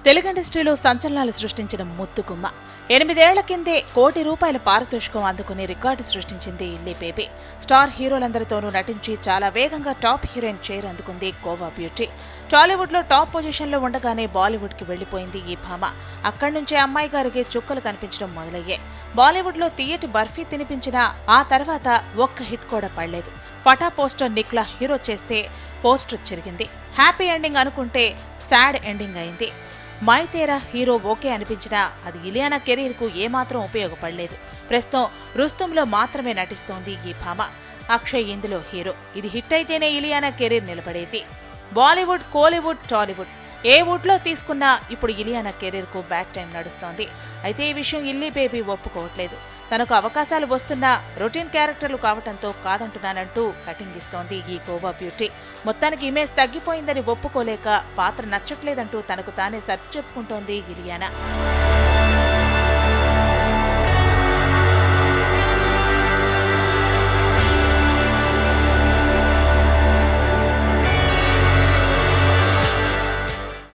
తెలుగు ఇండస్ట్రీలో సంచలనాలు సృష్టించిన ముద్దుగుమ్మ 8 ఏళ్ల కిందే ₹1 కోటి పారితోషికం అందుకుని రికార్డు సృష్టించింది ఇల్లీ బేబీ. స్టార్ హీరోలందరితోనూ నటించి చాలా వేగంగా టాప్ హీరోయిన్ చైర్ అందుకుంది గోవా బ్యూటీ. టాలీవుడ్ లో టాప్ పొజిషన్ లో ఉండగానే బాలీవుడ్ కి వెళ్లిపోయింది ఈ భామ. అక్కడి నుంచే అమ్మాయి గారికి చుక్కలు కనిపించడం మొదలయ్యాయి. బాలీవుడ్ లో తీయటి బర్ఫీ తినిపించినా ఆ తర్వాత ఒక్క హిట్ కూడా పడలేదు. పటా పోస్టర్ నిక్లా హీరో చేస్తే పోస్టర్ చెరిగింది. హ్యాపీ ఎండింగ్ అనుకుంటే సాడ్ ఎండింగ్ అయింది. మై తేరా హీరో ఓకే అనిపించినా అది ఇలియానా కెరీర్ కు ఏమాత్రం ఉపయోగపడలేదు. ప్రస్తుతం రుస్తుంలో మాత్రమే నటిస్తోంది ఈ భామ. అక్షయ్ ఇందులో హీరో. ఇది హిట్ అయితేనే ఇలియానా కెరీర్ నిలబడేది. బాలీవుడ్, కోలీవుడ్, టాలీవుడ్ ఏ వుడ్లో తీసుకున్నా ఇప్పుడు ఇలియానా కెరీర్ కు బ్యాడ్ టైం నడుస్తోంది. అయితే ఈ విషయం ఇల్లీ బేబీ ఒప్పుకోవట్లేదు. తనకు అవకాశాలు వస్తున్నా రొటీన్ క్యారెక్టర్లు కావటంతో కాదంటున్నానంటూ కటింగ్ ఇస్తోంది ఈ గోవా బ్యూటీ. మొత్తానికి ఇమేజ్ తగ్గిపోయిందని ఒప్పుకోలేక పాత్ర నచ్చట్లేదంటూ తనకు తానే సర్ది చెప్పుకుంటోంది ఇలియానా.